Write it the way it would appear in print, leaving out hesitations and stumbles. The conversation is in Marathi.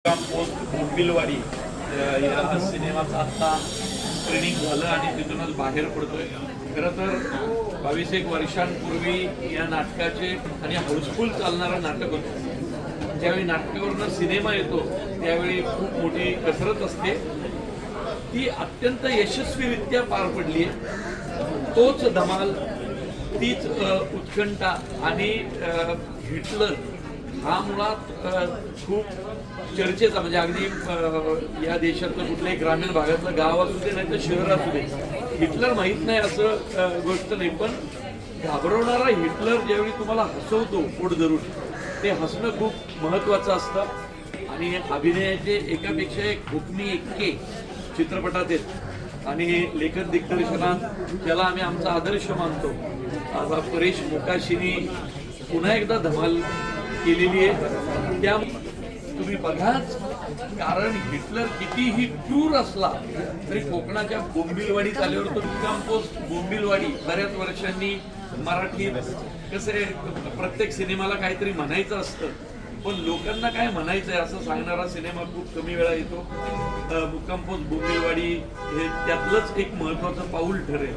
पोस्ट बोंबिलवाडी या सिनेमाचं आता स्क्रीनिंग झालं आणि तिथूनच बाहेर पडतोय. खरं तर 22-1 वर्षांपूर्वी या नाटकाचे आणि हाऊसफुल चालणारं नाटक होतं. ज्यावेळी नाटकावरनं सिनेमा येतो त्यावेळी खूप मोठी कसरत असते. ती अत्यंत यशस्वीरित्या पार पडली आहे. तोच धमाल, तीच उत्कंठा आणि हिटलर हा मुळात खूप चर्चेचा म्हणजे अगदी या देशातलं कुठल्याही ग्रामीण भागातलं गाव असू दे नाही तर शहर असू दे, हिटलर माहीत नाही असं गोष्ट नाही. पण घाबरवणारा हिटलर ज्यावेळी तुम्हाला हसवतो पोट धरून, ते हसणं खूप महत्त्वाचं असतं. आणि अभिनयाचे एकापेक्षा एक हुकमी एक्के चित्रपटात आहेत आणि लेखन दिग्दर्शनात ज्याला आम्ही आमचा आदर्श मानतो आता परेश मोकाशीनी पुन्हा एकदा धमाल केलेली आहे. त्या तुम्ही बघाच, कारण हिटलर कितीही क्रूर असला तरी कोकणाच्या बोंबिलवाडीत आल्यावर तो मुक्काम पोस्ट बोंबिलवाडी बऱ्याच वर्षांनी मराठीत कसं प्रत्येक सिनेमाला काहीतरी म्हणायचं असतं, पण लोकांना काय म्हणायचंय असं सांगणारा सिनेमा खूप कमी वेळा येतो. मुक्काम पोस्ट बोंबिलवाडी हे त्यातलंच एक महत्वाचं पाऊल ठरेल.